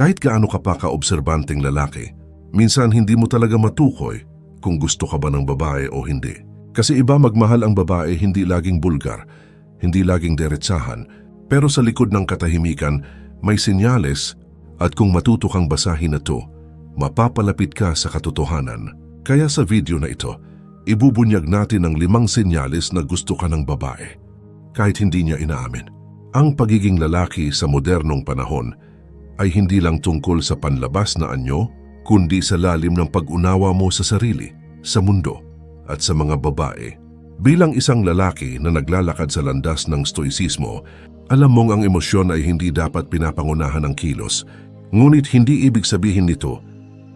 Kahit gaano ka pa kaobserbanteng lalaki, minsan hindi mo talaga matukoy kung gusto ka ba ng babae o hindi. Kasi iba magmahal ang babae hindi laging bulgar, hindi laging deretsahan, pero sa likod ng katahimikan may senyales at kung matuto kang basahin ito, mapapalapit ka sa katotohanan. Kaya sa video na ito, ibubunyag natin ang 5 senyales na gusto ka ng babae, kahit hindi niya inaamin. Ang pagiging lalaki sa modernong panahon ay hindi lang tungkol sa panlabas na anyo, kundi sa lalim ng pag-unawa mo sa sarili, sa mundo, at sa mga babae. Bilang isang lalaki na naglalakad sa landas ng stoicismo, alam mong ang emosyon ay hindi dapat pinapangunahan ng kilos, ngunit hindi ibig sabihin nito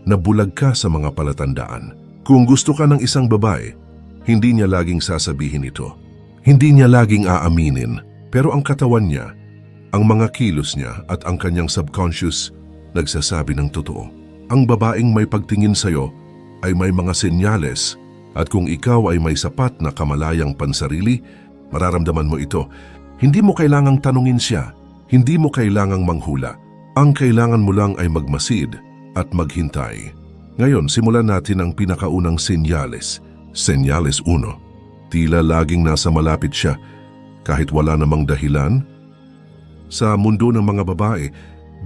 na bulag ka sa mga palatandaan. Kung gusto ka ng isang babae, hindi niya laging sasabihin ito. Hindi niya laging aaminin, pero ang katawan niya, ang mga kilos niya at ang kanyang subconscious nagsasabi ng totoo. Ang babaeng may pagtingin sa'yo ay may mga senyales at kung ikaw ay may sapat na kamalayang pansarili, mararamdaman mo ito. Hindi mo kailangang tanungin siya, hindi mo kailangang manghula. Ang kailangan mo lang ay magmasid at maghintay. Ngayon, simulan natin ang pinakaunang senyales. Senyales 1. Tila laging nasa malapit siya kahit wala namang dahilan. Sa mundo ng mga babae,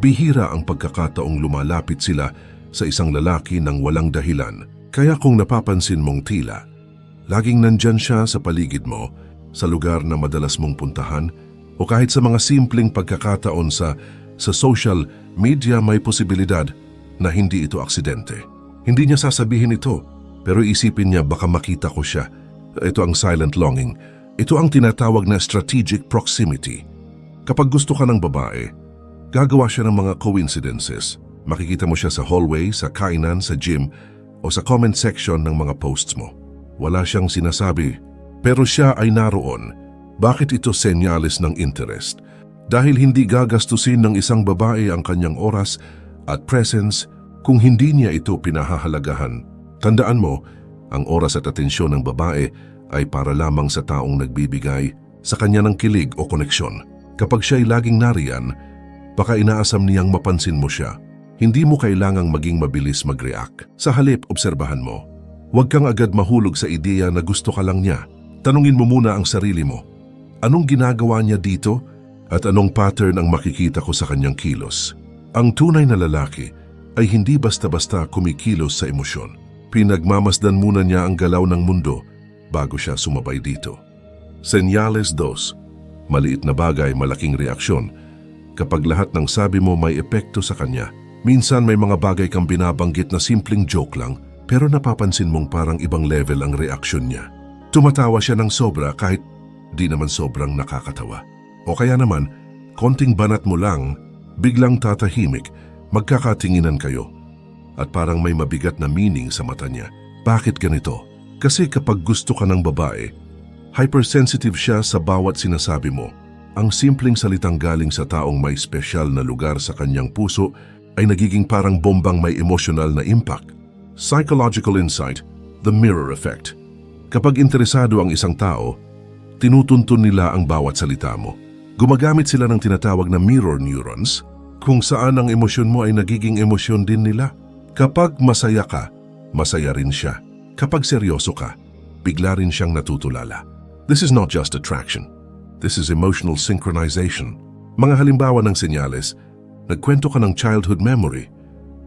bihira ang pagkakataong lumalapit sila sa isang lalaki ng walang dahilan. Kaya kung napapansin mong tila, laging nandyan siya sa paligid mo, sa lugar na madalas mong puntahan, o kahit sa mga simpleng pagkakataon sa social media, may posibilidad na hindi ito aksidente. Hindi niya sasabihin ito, pero isipin niya baka makita ko siya. Ito ang silent longing. Ito ang tinatawag na strategic proximity. Kapag gusto ka ng babae, gagawa siya ng mga coincidences. Makikita mo siya sa hallway, sa kainan, sa gym, o sa comment section ng mga posts mo. Wala siyang sinasabi, pero siya ay naroon. Bakit ito senyales ng interest? Dahil hindi gagastusin ng isang babae ang kanyang oras at presence kung hindi niya ito pinahahalagahan. Tandaan mo, ang oras at atensyon ng babae ay para lamang sa taong nagbibigay sa kanya ng kilig o koneksyon. Kapag siya'y laging nariyan, baka inaasam niyang mapansin mo siya. Hindi mo kailangang maging mabilis mag-react. Sa halip, obserbahan mo. Huwag kang agad mahulog sa ideya na gusto ka lang niya. Tanungin mo muna ang sarili mo. Anong ginagawa niya dito? At anong pattern ang makikita ko sa kanyang kilos? Ang tunay na lalaki ay hindi basta-basta kumikilos sa emosyon. Pinagmamasdan muna niya ang galaw ng mundo bago siya sumabay dito. Senyales 2. Maliit na bagay, malaking reaksyon. Kapag lahat ng sabi mo may epekto sa kanya, minsan may mga bagay kang binabanggit na simpleng joke lang, pero napapansin mong parang ibang level ang reaksyon niya. Tumatawa siya ng sobra kahit di naman sobrang nakakatawa. O kaya naman, konting banat mo lang, biglang tatahimik, magkakatinginan kayo. At parang may mabigat na meaning sa mata niya. Bakit ganito? Kasi kapag gusto ka ng babae, hypersensitive siya sa bawat sinasabi mo. Ang simpleng salitang galing sa taong may espesyal na lugar sa kanyang puso ay nagiging parang bombang may emotional na impact. Psychological insight, the mirror effect. Kapag interesado ang isang tao, tinutuntun nila ang bawat salita mo. Gumagamit sila ng tinatawag na mirror neurons, kung saan ang emosyon mo ay nagiging emosyon din nila. Kapag masaya ka, masaya rin siya. Kapag seryoso ka, bigla rin siyang natutulala. This is not just attraction. This is emotional synchronization. Mga halimbawa ng senyales, nagkwento ka ng childhood memory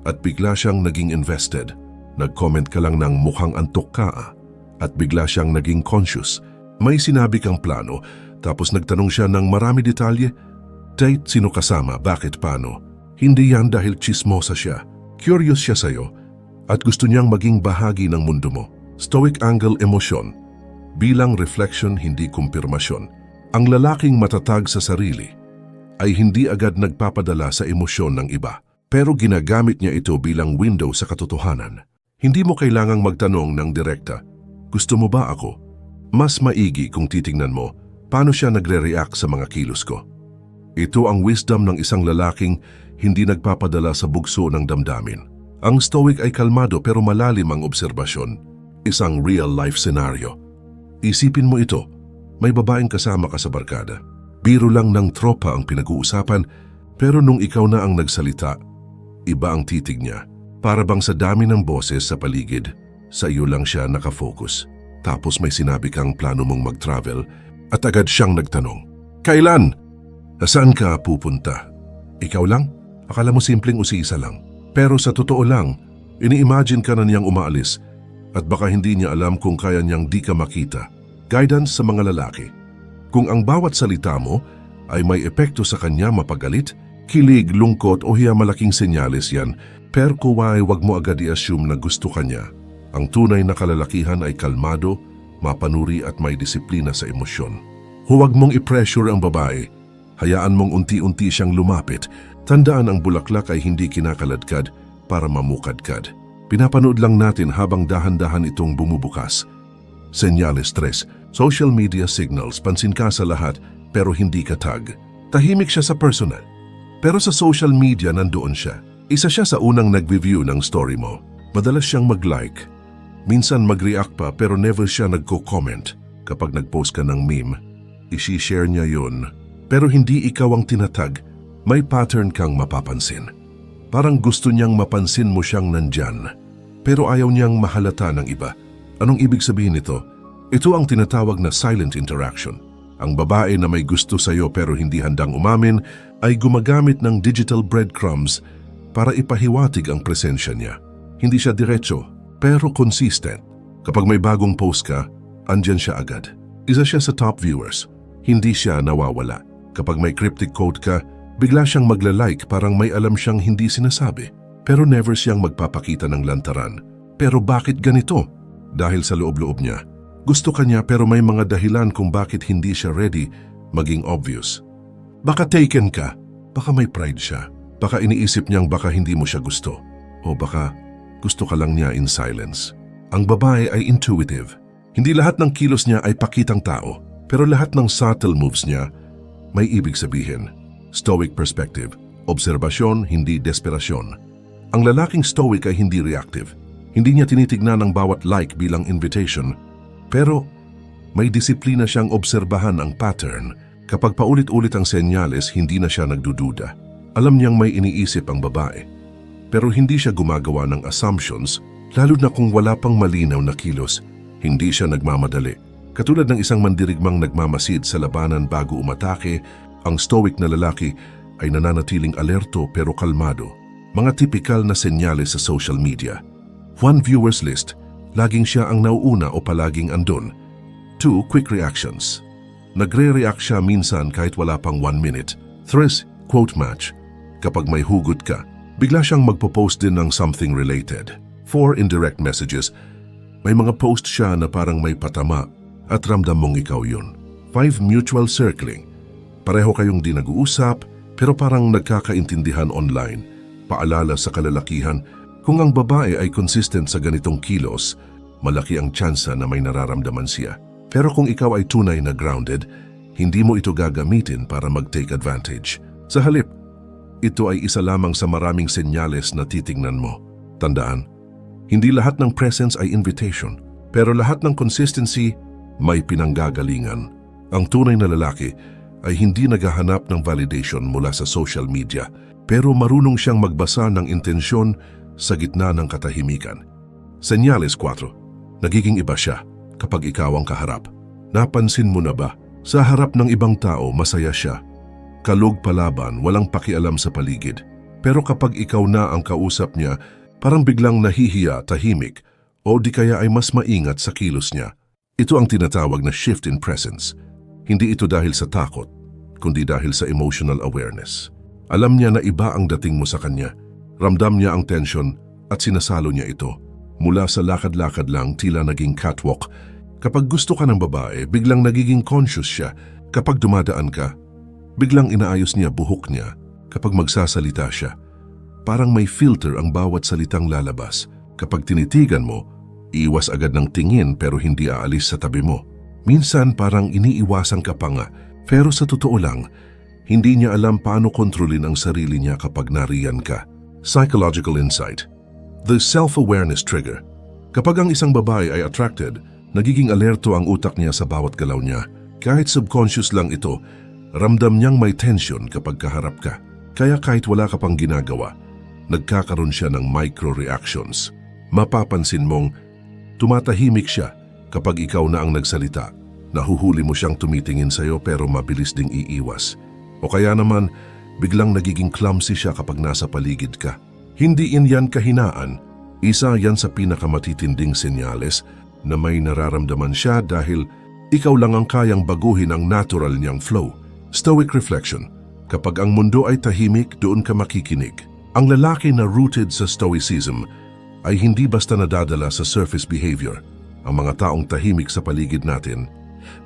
at bigla siyang naging invested. Nag-comment ka lang ng mukhang antok ka at bigla siyang naging conscious. May sinabi kang plano tapos nagtanong siya ng marami detalye. Date, sino kasama, bakit, paano? Hindi yan dahil chismosa siya. Curious siya sa'yo at gusto niyang maging bahagi ng mundo mo. Stoic angle emosyon. Bilang reflection, hindi kumpirmasyon. Ang lalaking matatag sa sarili ay hindi agad nagpapadala sa emosyon ng iba, pero ginagamit niya ito bilang window sa katotohanan. Hindi mo kailangang magtanong ng direkta, gusto mo ba ako? Mas maigi kung titingnan mo paano siya nagre-react sa mga kilos ko. Ito ang wisdom ng isang lalaking hindi nagpapadala sa bugso ng damdamin. Ang stoic ay kalmado pero malalim ang obserbasyon. Isang real-life scenario. Isipin mo ito, may babaeng kasama ka sa barkada. Biro lang ng tropa ang pinag-uusapan, pero nung ikaw na ang nagsalita, Iba ang titig niya. Para bang sa dami ng boses sa paligid, sa iyo lang siya nakafocus. Tapos may sinabi kang plano mong mag-travel at agad siyang nagtanong, "Kailan? Saan ka pupunta?" Ikaw lang? Akala mo simpleng usisa lang. Pero sa totoo lang, ini-imagine ka na niyang umaalis at baka hindi niya alam kung kaya niyang di ka makita. Guidance sa mga lalaki. Kung ang bawat salita mo ay may epekto sa kanya mapagalit, kilig, lungkot o hiya, malaking senyales yan. Pero kuway, wag mo agad i-assume na gusto ka niya. Ang tunay na kalalakihan ay kalmado, mapanuri at may disiplina sa emosyon. Huwag mong i-pressure ang babae. Hayaan mong unti-unti siyang lumapit. Tandaan, ang bulaklak ay hindi kinakaladkad para mamukadkad. Pinapanood lang natin habang dahan-dahan itong bumubukas. Senyales 3. Social media signals. Pansin ka sa lahat pero hindi ka tag. Tahimik siya sa personal. Pero sa social media nandoon siya. Isa siya sa unang nag-review ng story mo. Madalas siyang mag-like. Minsan mag-react pa pero never siya nagko-comment. Kapag nag-post ka ng meme, isi-share niya yun. Pero hindi ikaw ang tinatag. May pattern kang mapapansin. Parang gusto niyang mapansin mo siyang nandyan. Pero ayaw niyang mahalata ng iba. Anong ibig sabihin nito? Ito ang tinatawag na silent interaction. Ang babae na may gusto sa'yo pero hindi handang umamin ay gumagamit ng digital breadcrumbs para ipahiwatig ang presensya niya. Hindi siya diretso, pero consistent. Kapag may bagong post ka, andyan siya agad. Isa siya sa top viewers. Hindi siya nawawala. Kapag may cryptic quote ka, bigla siyang magla-like, parang may alam siyang hindi sinasabi. Pero never siyang magpapakita ng lantaran. Pero bakit ganito? Dahil sa loob-loob niya. Gusto ka niya pero may mga dahilan kung bakit hindi siya ready maging obvious. Baka taken ka, baka may pride siya. Baka iniisip niyang baka hindi mo siya gusto. O baka gusto ka lang niya in silence. Ang babae ay intuitive. Hindi lahat ng kilos niya ay pakitang tao. Pero lahat ng subtle moves niya may ibig sabihin. Stoic perspective. Obserbasyon, hindi desperasyon. Ang lalaking stoic ay hindi reactive. Hindi niya tinitignan ang bawat like bilang invitation. Pero may disiplina siyang obserbahan ang pattern. Kapag paulit-ulit ang senyales, hindi na siya nagdududa. Alam niyang may iniisip ang babae. Pero hindi siya gumagawa ng assumptions, lalo na kung wala pang malinaw na kilos. Hindi siya nagmamadali. Katulad ng isang mandirigmang nagmamasid sa labanan bago umatake, ang stoic na lalaki ay nananatiling alerto pero kalmado. Mga tipikal na senyales sa social media. 1. Viewers list. Laging siya ang nauuna o palaging andun. 2. Quick reactions. Nagre-react siya minsan kahit wala pang 1 minute. 3. Quote match. Kapag may hugot ka, bigla siyang magpo-post din ng something related. 4. Indirect messages. May mga post siya na parang may patama at ramdam mong ikaw yun. 5. Mutual circling. Pareho kayong di nag-uusap pero parang nagkakaintindihan online. Paalala sa kalalakihan, kung ang babae ay consistent sa ganitong kilos, malaki ang tsansa na may nararamdaman siya. Pero kung ikaw ay tunay na grounded, hindi mo ito gagamitin para mag-take advantage. Sa halip, ito ay isa lamang sa maraming senyales na titingnan mo. Tandaan, hindi lahat ng presence ay invitation, pero lahat ng consistency may pinanggagalingan. Ang tunay na lalaki ay hindi naghahanap ng validation mula sa social media, pero marunong siyang magbasa ng intensyon sa gitna ng katahimikan. Senyales 4. Nagiging iba siya kapag ikaw ang kaharap. Napansin mo na ba? Sa harap ng ibang tao, masaya siya. Kalog palaban, walang pakialam sa paligid. Pero kapag ikaw na ang kausap niya, parang biglang nahihiya, tahimik, o di kaya ay mas maingat sa kilos niya. Ito ang tinatawag na shift in presence. Hindi ito dahil sa takot, kundi dahil sa emotional awareness. Alam niya na iba ang dating mo sa kanya. Ramdam niya ang tension at sinasalo niya ito. Mula sa lakad-lakad lang, tila naging catwalk. Kapag gusto ka ng babae, biglang nagiging conscious siya. Kapag dumadaan ka, biglang inaayos niya buhok niya. Kapag magsasalita siya, parang may filter ang bawat salitang lalabas. Kapag tinitigan mo, iwas agad ng tingin pero hindi aalis sa tabi mo. Minsan parang iniiwasan ka pa nga, pero sa totoo lang, hindi niya alam paano kontrolin ang sarili niya kapag nariyan ka. Psychological insight. The self-awareness trigger. Kapag ang isang babae ay attracted, nagiging alerto ang utak niya sa bawat galaw niya. Kahit subconscious lang ito, ramdam niyang may tension kapag kaharap ka. Kaya kahit wala ka pang ginagawa, nagkakaroon siya ng micro-reactions. Mapapansin mong tumatahimik siya kapag ikaw na ang nagsalita. Nahuhuli mo siyang tumitingin sa'yo pero mabilis ding iiwas. O kaya naman, biglang nagiging clumsy siya kapag nasa paligid ka. Hindi yan kahinaan. Isa yan sa pinakamatitinding senyales na may nararamdaman siya dahil ikaw lang ang kayang baguhin ang natural niyang flow. Stoic reflection. Kapag ang mundo ay tahimik, doon ka makikinig. Ang lalaki na rooted sa stoicism ay hindi basta nadadala sa surface behavior. Ang mga taong tahimik sa paligid natin,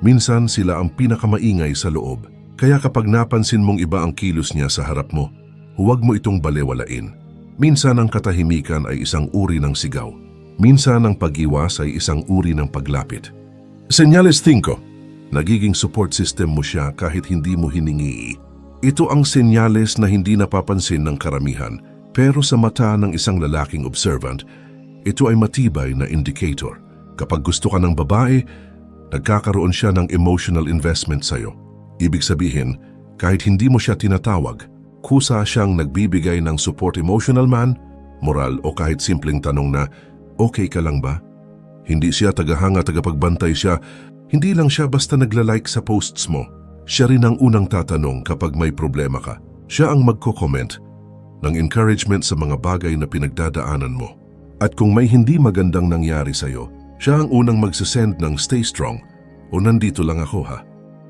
minsan sila ang pinakamaingay sa loob. Kaya kapag napansin mong iba ang kilos niya sa harap mo, huwag mo itong balewalain. Minsan ang katahimikan ay isang uri ng sigaw. Minsan ang pag-iwas ay isang uri ng paglapit. Senyales 5. Nagiging support system mo siya kahit hindi mo hiningi. Ito ang senyales na hindi napapansin ng karamihan, pero sa mata ng isang lalaking observant, ito ay matibay na indicator. Kapag gusto ka ng babae, nagkakaroon siya ng emotional investment sa'yo. Ibig sabihin, kahit hindi mo siya tinatawag, kusa siyang nagbibigay ng support emotional man, moral o kahit simpleng tanong na, okay ka lang ba? Hindi siya tagahanga, tagapagbantay siya. Hindi lang siya basta nagla-like sa posts mo. Siya rin ang unang tatanong kapag may problema ka. Siya ang magko-comment ng encouragement sa mga bagay na pinagdadaanan mo. At kung may hindi magandang nangyari sa'yo, siya ang unang magsasend ng stay strong o nandito lang ako ha.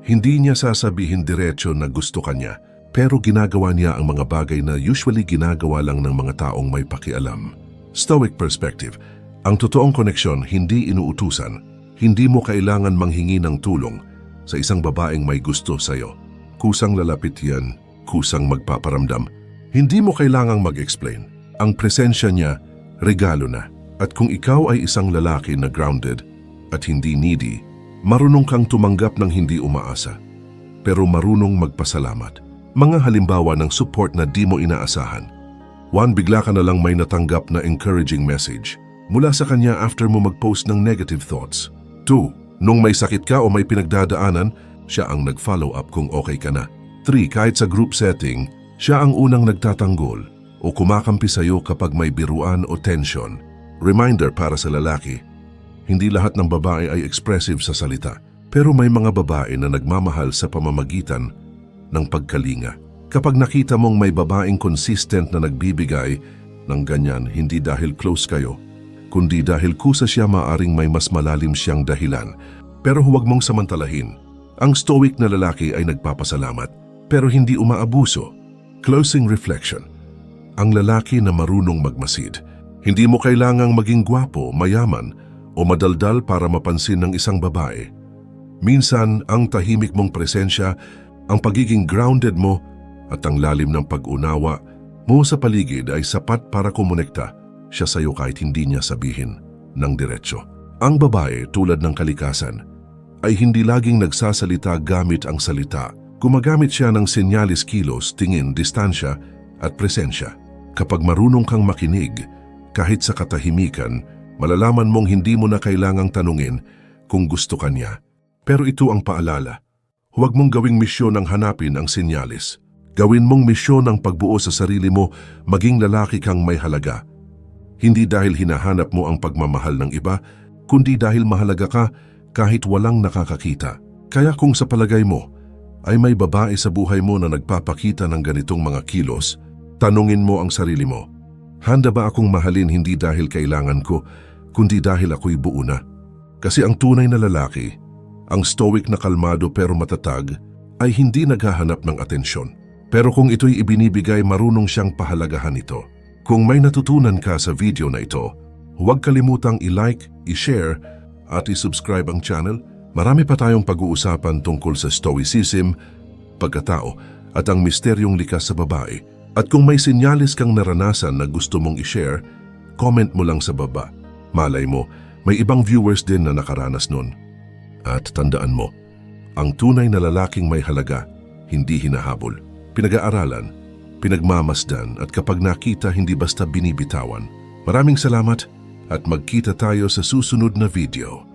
Hindi niya sasabihin diretso na gusto ka niya, pero ginagawa niya ang mga bagay na usually ginagawa lang ng mga taong may pakialam. Stoic perspective. Ang totoong koneksyon hindi inuutusan. Hindi mo kailangan manghingi ng tulong sa isang babaeng may gusto sa'yo. Kusang lalapit yan, kusang magpaparamdam. Hindi mo kailangang mag-explain. Ang presensya niya, regalo na. At kung ikaw ay isang lalaki na grounded at hindi needy, marunong kang tumanggap ng hindi umaasa, pero marunong magpasalamat. Mga halimbawa ng support na di mo inaasahan. 1. Bigla ka na lang may natanggap na encouraging message mula sa kanya after mo mag-post ng negative thoughts. 2. Nung may sakit ka o may pinagdadaanan, siya ang nag-follow up kung okay ka na. 3. Kahit sa group setting, siya ang unang nagtatanggol o kumakampi sa'yo kapag may biruan o tension. Reminder para sa lalaki, hindi lahat ng babae ay expressive sa salita, pero may mga babae na nagmamahal sa pamamagitan ng pagkalinga. Kapag nakita mong may babaeng consistent na nagbibigay ng ganyan, hindi dahil close kayo, kundi dahil kusa siya, maaring may mas malalim siyang dahilan. Pero huwag mong samantalahin. Ang stoic na lalaki ay nagpapasalamat, pero hindi umaabuso. Closing reflection. Ang lalaki na marunong magmasid. Hindi mo kailangang maging gwapo, mayaman, o madaldal para mapansin ng isang babae. Minsan, ang tahimik mong presensya, ang pagiging grounded mo, at ang lalim ng pag-unawa mo sa paligid ay sapat para kumonekta siya sa'yo kahit hindi niya sabihin ng diretsyo. Ang babae, tulad ng kalikasan, ay hindi laging nagsasalita gamit ang salita. Gumagamit siya ng senyalis, kilos, tingin, distansya at presensya. Kapag marunong kang makinig, kahit sa katahimikan, malalaman mong hindi mo na kailangang tanungin kung gusto ka niya. Pero ito ang paalala. Huwag mong gawing misyon ang hanapin ang senyalis. Gawin mong misyon ang pagbuo sa sarili mo, maging lalaki kang may halaga. Hindi dahil hinahanap mo ang pagmamahal ng iba, kundi dahil mahalaga ka kahit walang nakakakita. Kaya kung sa palagay mo ay may babae sa buhay mo na nagpapakita ng ganitong mga kilos, tanungin mo ang sarili mo. Handa ba akong mahalin hindi dahil kailangan ko, kundi dahil ako'y buo na? Kasi ang tunay na lalaki, ang stoic na kalmado pero matatag, ay hindi naghahanap ng atensyon. Pero kung ito'y ibinibigay, marunong siyang pahalagahan ito. Kung may natutunan ka sa video na ito, huwag kalimutang i-like, i-share at i-subscribe ang channel. Marami pa tayong pag-uusapan tungkol sa stoicism, pagkatao at ang misteryong likas sa babae. At kung may senyalis kang naranasan na gusto mong i-share, comment mo lang sa baba. Malay mo, may ibang viewers din na nakaranas nun. At tandaan mo, ang tunay na lalaking may halaga, hindi hinahabol. Pinag-aaralan, pinagmamasdan at kapag nakita, hindi basta binibitawan. Maraming salamat at magkita tayo sa susunod na video.